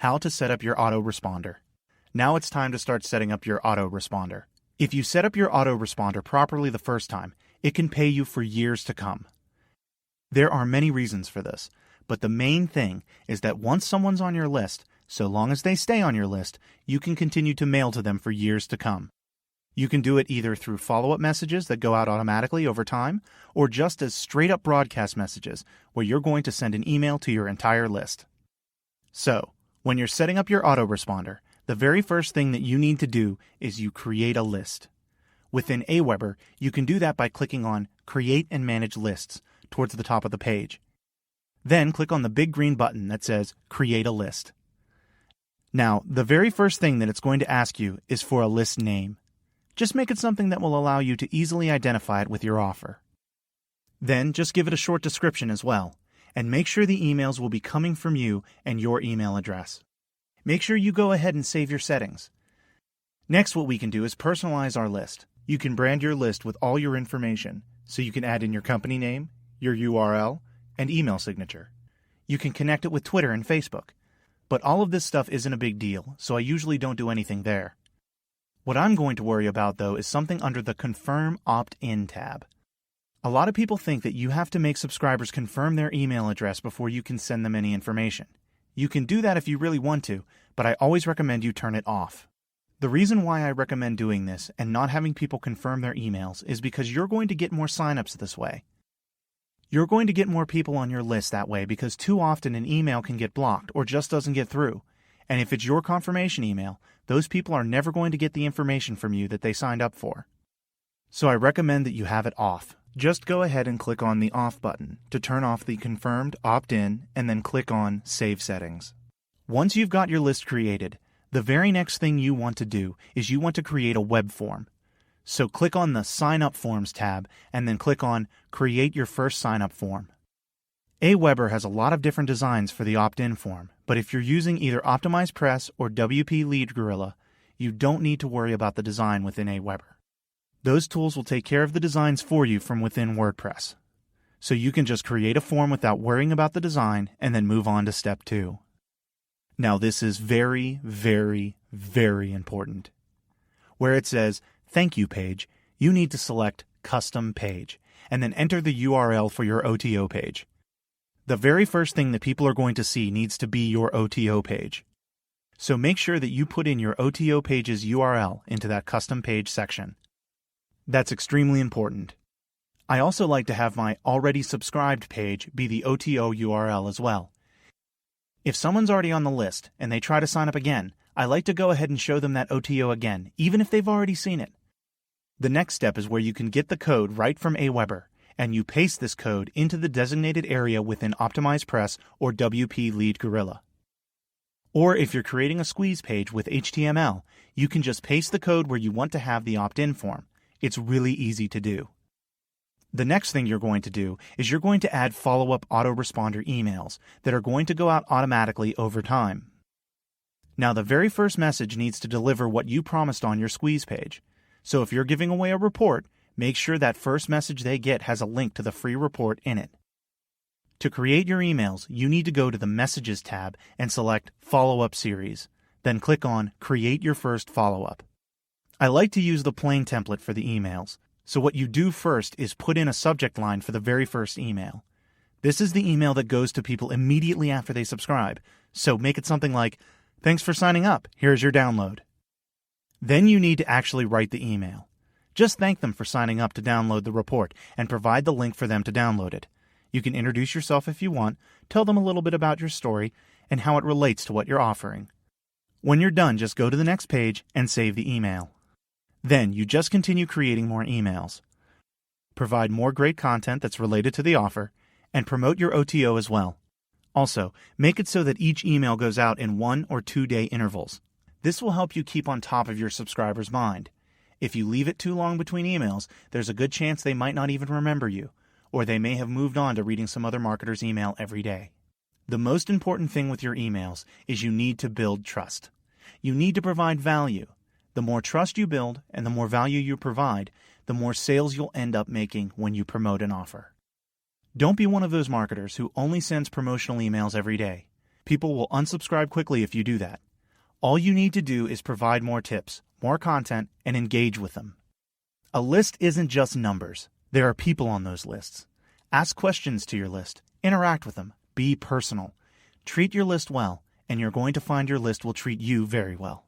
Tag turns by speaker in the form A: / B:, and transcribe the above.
A: How to set up your autoresponder. Now it's time to start setting up your autoresponder. If you set up your autoresponder properly the first time, it can pay you for years to come. There are many reasons for this, but the main thing is that once someone's on your list, so long as they stay on your list, you can continue to mail to them for years to come. You can do it either through follow-up messages that go out automatically over time, or just as straight-up broadcast messages where you're going to send an email to your entire list. So, when you're setting up your autoresponder, the very first thing that you need to do is you create a list. Within Aweber, you can do that by clicking on Create and Manage Lists towards the top of the page. Then click on the big green button that says Create a List. Now, the very first thing that it's going to ask you is for a list name. Just make it something that will allow you to easily identify it with your offer. Then just give it a short description as well, and make sure the emails will be coming from you and your email address. Make sure you go ahead and save your settings. Next, what we can do is personalize our list. You can brand your list with all your information, so you can add in your company name, your URL, and email signature. You can connect it with Twitter and Facebook. But all of this stuff isn't a big deal, so I usually don't do anything there. What I'm going to worry about, though, is something under the Confirm Opt-in tab. A lot of people think that you have to make subscribers confirm their email address before you can send them any information. You can do that if you really want to, but I always recommend you turn it off. The reason why I recommend doing this and not having people confirm their emails is because you're going to get more signups this way. You're going to get more people on your list that way because too often an email can get blocked or just doesn't get through. And if it's your confirmation email, those people are never going to get the information from you that they signed up for. So I recommend that you have it off. Just go ahead and click on the Off button to turn off the confirmed opt-in and then click on Save Settings. Once you've got your list created, the very next thing you want to do is you want to create a web form. So click on the Sign Up Forms tab and then click on Create Your First Sign Up Form. Aweber has a lot of different designs for the opt-in form, but if you're using either OptimizePress or WP Lead Gorilla, you don't need to worry about the design within Aweber. Those tools will take care of the designs for you from within WordPress. So you can just create a form without worrying about the design and then move on to step 2. Now this is very, very, very important. Where it says Thank You page, you need to select Custom Page and then enter the URL for your OTO page. The very first thing that people are going to see needs to be your OTO page. So make sure that you put in your OTO page's URL into that custom page section. That's extremely important. I also like to have my already subscribed page be the OTO URL as well. If someone's already on the list and they try to sign up again, I like to go ahead and show them that OTO again, even if they've already seen it. The next step is where you can get the code right from Aweber, and you paste this code into the designated area within OptimizePress or WP Lead Gorilla. Or if you're creating a squeeze page with HTML, you can just paste the code where you want to have the opt-in form. It's really easy to do. The next thing you're going to do is you're going to add follow-up autoresponder emails that are going to go out automatically over time. Now, the very first message needs to deliver what you promised on your squeeze page. So if you're giving away a report, make sure that first message they get has a link to the free report in it. To create your emails, you need to go to the Messages tab and select Follow-up Series. Then click on Create Your First Follow-up. I like to use the plain template for the emails, so what you do first is put in a subject line for the very first email. This is the email that goes to people immediately after they subscribe, so make it something like, "Thanks for signing up, here's your download." Then you need to actually write the email. Just thank them for signing up to download the report and provide the link for them to download it. You can introduce yourself if you want, tell them a little bit about your story, and how it relates to what you're offering. When you're done, just go to the next page and save the email. Then you just continue creating more emails. Provide more great content that's related to the offer, and promote your OTO as well. Also, make it so that each email goes out in 1 or 2 day intervals. This will help you keep on top of your subscribers' mind. If you leave it too long between emails, there's a good chance they might not even remember you, or they may have moved on to reading some other marketer's email every day. The most important thing with your emails is you need to build trust. You need to provide value. The more trust you build and the more value you provide, the more sales you'll end up making when you promote an offer. Don't be one of those marketers who only sends promotional emails every day. People will unsubscribe quickly if you do that. All you need to do is provide more tips, more content, and engage with them. A list isn't just numbers. There are people on those lists. Ask questions to your list. Interact with them. Be personal. Treat your list well, and you're going to find your list will treat you very well.